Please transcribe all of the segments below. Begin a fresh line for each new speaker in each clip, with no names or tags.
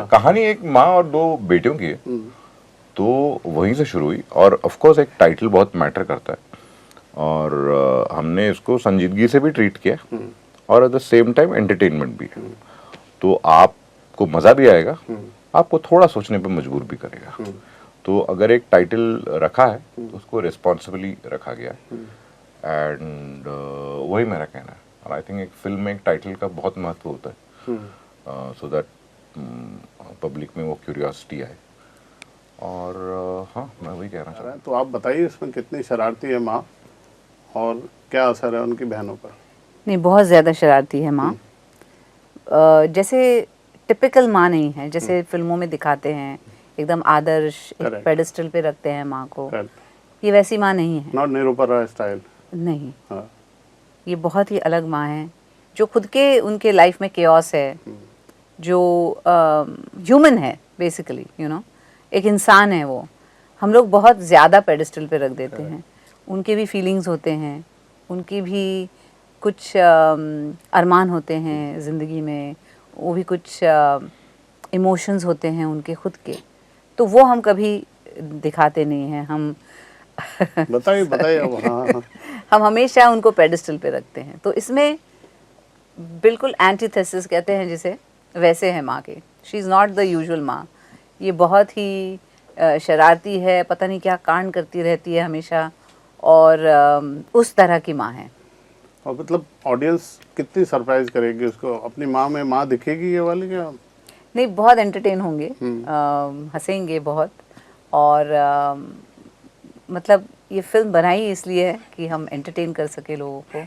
कहानी एक माँ और दो बेटियों की है, तो वहीं से शुरू हुई। और ऑफ कोर्स एक टाइटल बहुत मैटर करता है, और हमने इसको संजीदगी से भी ट्रीट किया और at the same time entertainment भी है। तो आपको मज़ा भी आएगा, आपको थोड़ा सोचने पे मजबूर भी करेगा। तो अगर एक टाइटल रखा है तो उसको रिस्पॉन्सिबली रखा गया, एंड वही मेरा कहना है। और आई थिंक एक फिल्म में एक टाइटल का बहुत महत्व होता है, सो दैट पब्लिक में वो क्यूरियोसिटी आए। और हाँ, मैं वही कहना चाह रहा हूँ।
तो आप बताइए इसमें कितनी शरारती है माँ और क्या असर है उनकी बहनों पर?
नहीं, बहुत ज़्यादा शरारती है माँ। जैसे टिपिकल माँ नहीं है जैसे फिल्मों में दिखाते हैं, एकदम आदर्श एक पेडिस्टल पे रखते हैं माँ को। ये वैसी माँ नहीं है।
नॉट निरूपा रॉय स्टाइल
नहीं। ये बहुत ही अलग माँ है, जो खुद के उनके लाइफ में केओस है, जो ह्यूमन है बेसिकली, यू नो, एक इंसान है वो। हम लोग बहुत ज़्यादा पेडिस्टल पे रख देते हैं। उनके भी फीलिंग्स होते हैं, उनकी भी कुछ अरमान होते हैं ज़िंदगी में, वो भी कुछ इमोशंस होते हैं उनके खुद के, तो वो हम कभी दिखाते नहीं हैं। हम
बताइए बताइए अब। हाँ।
हम हमेशा उनको पेडिस्टल पे रखते हैं। तो इसमें बिल्कुल एंटीथेसिस कहते हैं जिसे, वैसे है माँ के। She is not the usual माँ। ये बहुत ही शरारती है, पता नहीं क्या कांड करती रहती है हमेशा, और उस तरह की माँ है।
और मतलब ऑडियंस कितनी सरप्राइज करेगी उसको? अपनी माँ में माँ दिखेगी ये वाली क्या?
नहीं, बहुत एंटरटेन होंगे, हंसेंगे बहुत। और मतलब ये फिल्म बनाई इसलिए है कि हम एंटरटेन कर सके लोगों को,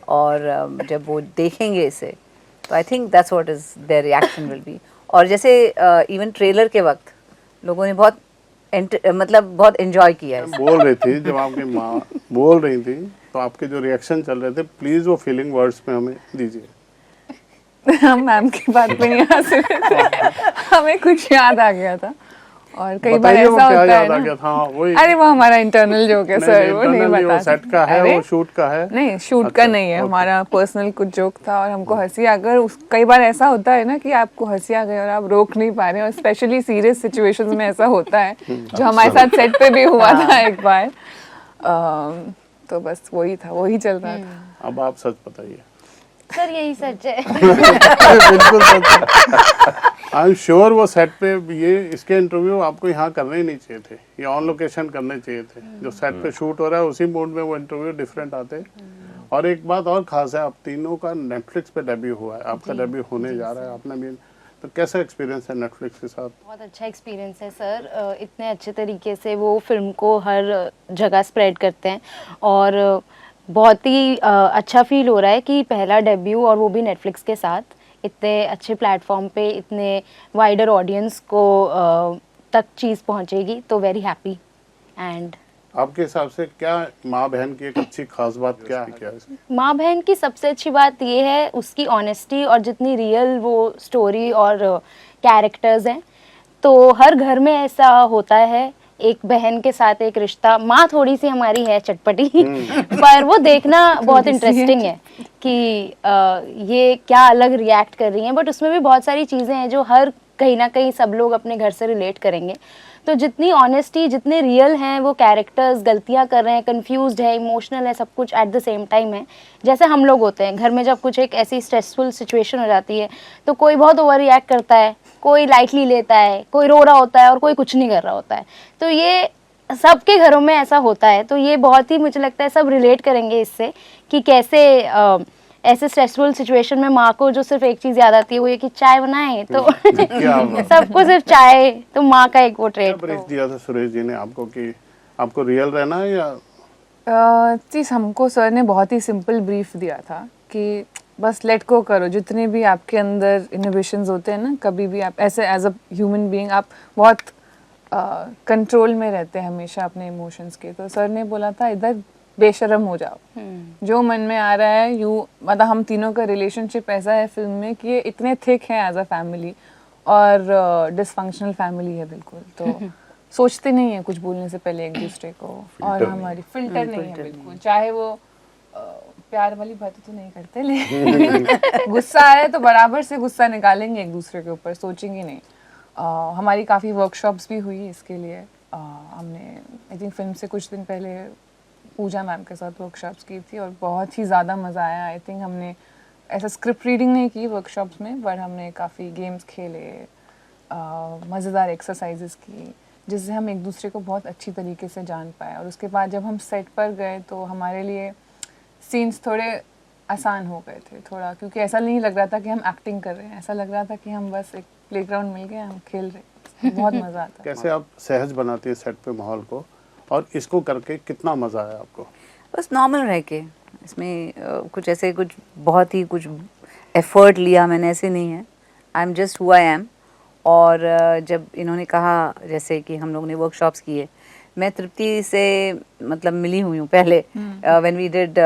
और जब वो देखेंगे इसे तो I think that's what is their reaction will be. और जैसे इवन ट्रेलर के वक्त लोगों ने बहुत मतलब बहुत एंजॉय किया है।
बोल रही थी जब आपकी माँ बोल रही थी तो आपके जो रिएक्शन चल रहे थे, प्लीज वो फीलिंग वर्ड्स में हमें दीजिए।
हम मैम की बात पे नहीं हंस रहे थे, हमें कुछ याद आ गया था। और कई बार ऐसा होता है ना, अरे वो हमारा इंटरनल जोक है सर, वो नहीं बता सकते।
सेट का है, वो शूट का है?
नहीं, शूट का नहीं है, हमारा पर्सनल कुछ जोक था और हमको हंसी आ गई। कई बार ऐसा होता है ना कि आपको हंसी आ गई और आप रोक नहीं पा रहे, और स्पेशली सीरियस सिचुएशंस में ऐसा होता है, जो हमारे साथ सेट पे भी हुआ था एक बार। तो बस वही था, वही चल रहा था।
अब आप सच बताइए
सर। यही सच है।
बिल्कुल सच। आई एम श्योर वो सेट पे ये इसके इंटरव्यू आपको यहाँ करने ही नहीं चाहिए थे, ये ऑन लोकेशन करने चाहिए थे। जो सेट पे शूट हो रहा है उसी मूड में वो इंटरव्यू डिफरेंट आते। और एक बात और खास है, आप तीनों का नेटफ्लिक्स पे डेब्यू हुआ है, आपका डेब्यू होने जा रहा है, आपने भी। तो कैसा एक्सपीरियंस है नेटफ्लिक्स के साथ?
बहुत अच्छा एक्सपीरियंस है सर। इतने अच्छे तरीके से वो फिल्म को हर जगह स्प्रेड करते हैं, और बहुत ही अच्छा फील हो रहा है कि पहला डेब्यू, और वो भी नेटफ्लिक्स के साथ, इतने अच्छे प्लेटफॉर्म पे इतने वाइडर ऑडियंस को तक चीज़ पहुंचेगी। तो वेरी हैप्पी। एंड
आपके हिसाब से क्या माँ बहन की एक अच्छी खास बात क्या है? क्या
माँ बहन की सबसे अच्छी बात ये है उसकी ऑनेस्टी, और जितनी रियल वो स्टोरी और कैरेक्टर्स हैं। तो हर घर में ऐसा होता है, एक बहन के साथ एक रिश्ता। माँ थोड़ी सी हमारी है चटपटी, पर वो देखना बहुत इंटरेस्टिंग है कि ये क्या अलग रिएक्ट कर रही हैं, बट उसमें भी बहुत सारी चीज़ें हैं जो हर कहीं ना कहीं सब लोग अपने घर से रिलेट करेंगे। तो जितनी ऑनेस्टी, जितने रियल हैं वो कैरेक्टर्स, गलतियां कर रहे हैं, कंफ्यूज्ड है, इमोशनल है, सब कुछ एट द सेम टाइम है, जैसे हम लोग होते हैं घर में। जब कुछ एक ऐसी स्ट्रेसफुल सिचुएशन हो जाती है तो कोई बहुत ओवर रिएक्ट करता है, कोई लाइटली लेता है, कोई रो रहा होता है और कोई कुछ नहीं कर रहा होता है। तो ये सबके घरों में ऐसा होता है। तो ये बहुत ही, मुझे लगता है सब रिलेट करेंगे इससे, कि कैसे ऐसे स्ट्रेसफुल सिचुएशन में माँ को जो सिर्फ एक चीज़ याद आती है वो ये कि चाय बनाए, तो सबको सिर्फ चाय, तो माँ का एक वो ट्रेट।
ब्रीफ दिया था सुरेश जी ने आपको कि आपको रियल रहना है या?
चीज़ हमको सर ने बहुत ही सिंपल ब्रीफ दिया था कि बस लेट गो करो। जितने भी आपके अंदर इनहिबिशंस होते हैं ना, कभी भी आप ऐसे एज अ ह्यूमन बीइंग आप बहुत कंट्रोल में रहते हैं हमेशा अपने इमोशंस के। तो सर ने बोला था इधर बेशर्म हो जाओ, जो मन में आ रहा है यू। मतलब हम तीनों का रिलेशनशिप ऐसा है फिल्म में कि ये इतने थिक हैं एज अ फैमिली, और डिसफंक्शनल फैमिली है बिल्कुल। तो सोचते नहीं है कुछ बोलने से पहले एक दूसरे को, और हमारी फिल्टर नहीं है बिल्कुल। चाहे वो प्यार वाली बातें तो नहीं करते, लेकिन गुस्सा आए तो बराबर से गुस्सा निकालेंगे एक दूसरे के ऊपर, सोचेंगे नहीं। हमारी काफ़ी वर्कशॉप्स भी हुई इसके लिए। हमने आई थिंक फिल्म से कुछ दिन पहले पूजा मैम के साथ वर्कशॉप्स की थी और बहुत ही ज़्यादा मज़ा आया। आई थिंक हमने ऐसा स्क्रिप्ट रीडिंग नहीं की वर्कशॉप्स में, बट हमने काफ़ी गेम्स खेले, मज़ेदार एक्सरसाइजेस की, जिससे हम एक दूसरे को बहुत अच्छी तरीके से जान पाए। और उसके बाद जब हम सेट पर गए तो हमारे लिए सीन्स थोड़े आसान हो गए थे थोड़ा, क्योंकि ऐसा नहीं लग रहा था कि हम एक्टिंग कर रहे हैं, ऐसा लग रहा था कि हम बस एक प्लेग्राउंड मिल गया, हम खेल रहे हैं। बहुत मज़ा आता है।
कैसे आप सहज बनाती है सेट पे माहौल को, और इसको करके कितना मजा आया आपको?
बस नॉर्मल रह के, इसमें कुछ ऐसे कुछ बहुत ही कुछ एफर्ट लिया मैंने, ऐसे नहीं है। आई am just who I am. और जब इन्होंने कहा, जैसे कि हम लोग ने वर्कशॉप्स किए, मैं तृप्ति से मतलब मिली हुई हूँ पहले व्हेन वी डिड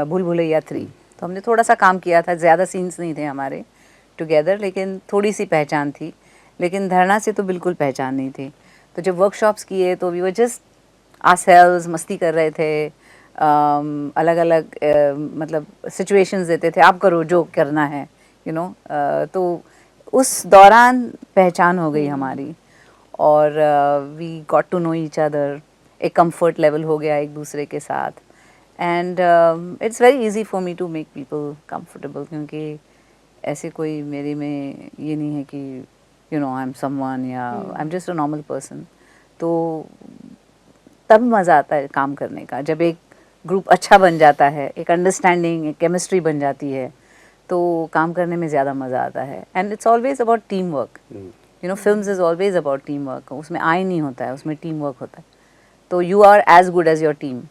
भूल भुलैया 3, तो हमने थोड़ा सा काम किया था, ज़्यादा सीन्स नहीं थे हमारे टुगेदर, लेकिन थोड़ी सी पहचान थी। लेकिन धरना से तो बिल्कुल पहचान नहीं थी। तो जब वर्कशॉप्स किए तो वी वर जस्ट आवरसेल्व्स, मस्ती कर रहे थे, अलग अलग मतलब सिचुएशंस देते थे, आप करो जो करना है, यू नो। तो उस दौरान पहचान हो गई हमारी, और we got to know each other, एक कंफर्ट लेवल हो गया एक दूसरे के साथ। And it's very easy for me to make people comfortable, क्योंकि ऐसे कोई मेरे में ये नहीं है कि you know I am someone या I am just a normal person. तो तब मज़ा आता है काम करने का, जब एक ग्रुप अच्छा बन जाता है, एक अंडरस्टैंडिंग, एक केमिस्ट्री बन जाती है, तो काम करने में ज़्यादा मज़ा आता है। And it's always about team work, you know, films is always about team work. उसमें आई नहीं होता है, उसमें टीम वर्क होता है। तो you are as good as your team.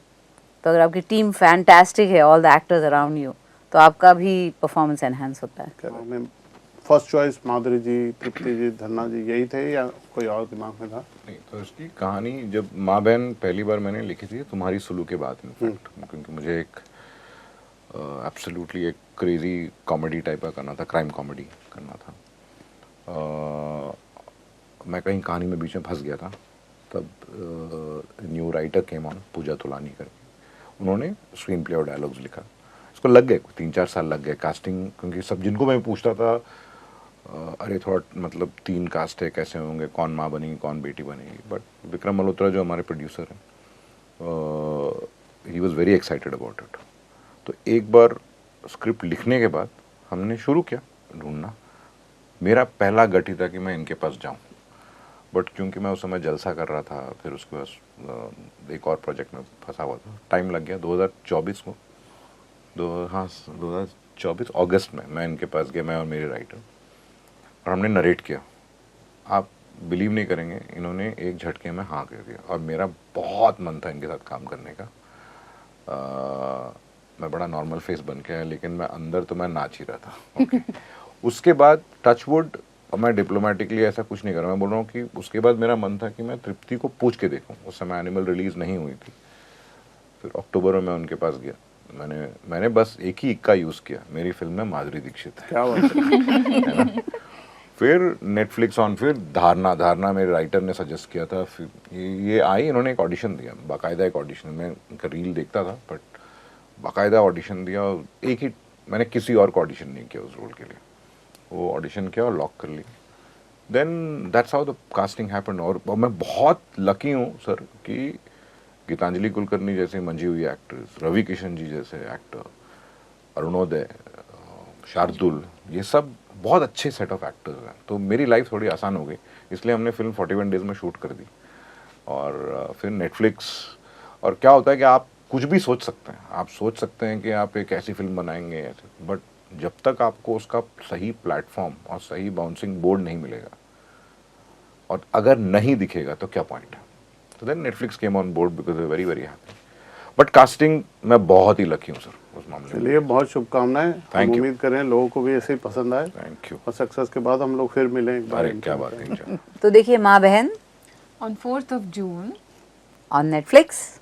तो अगर आपकी टीम फैंटास्टिक है, all the actors around you, तो आपका भी परफॉर्मेंस एनहांस होता है।
फर्स्ट चॉइस माधुरी जी, तृप्ति जी, धन्ना जी यही थे या कोई और दिमाग में था?
नहीं, तो इसकी कहानी जब माँ बहन पहली बार मैंने लिखी थी तुम्हारी सुलू के बाद, इनफैक्ट, क्योंकि मुझे एक एब्सोल्युटली एक क्रेजी कॉमेडी टाइप का करना था, क्राइम कॉमेडी करना था। मैं कहीं कहानी में बीच में फंस गया था, तब new writer came on, Pooja Tulani करके, उन्होंने स्क्रीन प्ले और डायलॉग्स लिखा। इसको लग गए 3-4 साल लग गए कास्टिंग, क्योंकि सब जिनको मैं पूछता था, अरे थोड़ा मतलब 3 कास्ट है, कैसे होंगे, कौन माँ बनेगी, कौन बेटी बनेगी। बट विक्रम मल्होत्रा जो हमारे प्रोड्यूसर हैं, he was very excited about it. तो एक बार स्क्रिप्ट लिखने के बाद हमने शुरू किया ढूंढना। मेरा पहला गट ही था कि मैं इनके पास जाऊं, बट क्योंकि मैं उस समय जलसा कर रहा था, फिर उसके बाद एक और प्रोजेक्ट में फंसा हुआ था, टाइम लग गया। 2024 को 2024 अगस्त में मैं इनके पास गया, मैं और मेरे राइटर, और हमने नरेट किया। आप बिलीव नहीं करेंगे, इन्होंने एक झटके में हाँ कर दिया, और मेरा बहुत मन था इनके साथ काम करने का। मैं बड़ा नॉर्मल फेस बन के आया, लेकिन मैं अंदर तो मैं नाच ही रहा था। okay. उसके बाद टचवुड, मैं डिप्लोमेटिकली ऐसा कुछ नहीं कर रहा, मैं बोल रहा हूँ कि उसके बाद मेरा मन था कि मैं तृप्ति को पूछ के देखूँ। उस समय एनिमल रिलीज नहीं हुई थी। फिर अक्टूबर में मैं उनके पास गया, मैंने बस एक ही इक्का यूज़ किया, मेरी फिल्म में माधुरी दीक्षित है।
क्या बात है।
फिर नेटफ्लिक्स ऑन, फिर धारणा मेरे राइटर ने सजेस्ट किया था। फिर ये आई, इन्होंने एक ऑडिशन दिया, बाकायदा एक ऑडिशन। मैं उनका रील देखता था, बट बाकायदा ऑडिशन दिया, और एक ही, मैंने किसी और को ऑडिशन नहीं किया उस रोल के लिए। वो ऑडिशन किया और लॉक कर ली। Then that's how the casting happened. और मैं बहुत लकी हूँ सर कि गीतांजलि कुलकर्णी जैसे मंजी हुई एक्ट्रेस, रवि किशन जी जैसे एक्टर, अरुणोदय, शार्दुल, ये सब बहुत अच्छे सेट ऑफ एक्टर्स हैं। तो मेरी लाइफ थोड़ी आसान हो गई, इसलिए हमने फिल्म 41 डेज में शूट कर दी। और फिर नेटफ्लिक्स, और क्या होता है कि आप कुछ भी सोच सकते हैं, आप सोच सकते हैं कि आप एक ऐसी फिल्म बनाएंगे ऐसे, बट जब तक आपको उसका सही प्लेटफॉर्म और सही बाउंसिंग बोर्ड नहीं मिलेगा, और अगर नहीं दिखेगा तो क्या पॉइंट है। तो then Netflix came on board because we very very happy. But casting मैं बहुत ही लकी हूँ सर उस मामले में।
चलिए, बहुत शुभकामनाएं। हम
Thank you.
उम्मीद करें लोगों को भी ऐसे ही पसंद आए,
थैंक यू।
और सक्सेस के बाद हम लोग फिर मिलें एक बार।
अरे क्या बात है।
तो देखिए माँ बहन
On 4th of June
on Netflix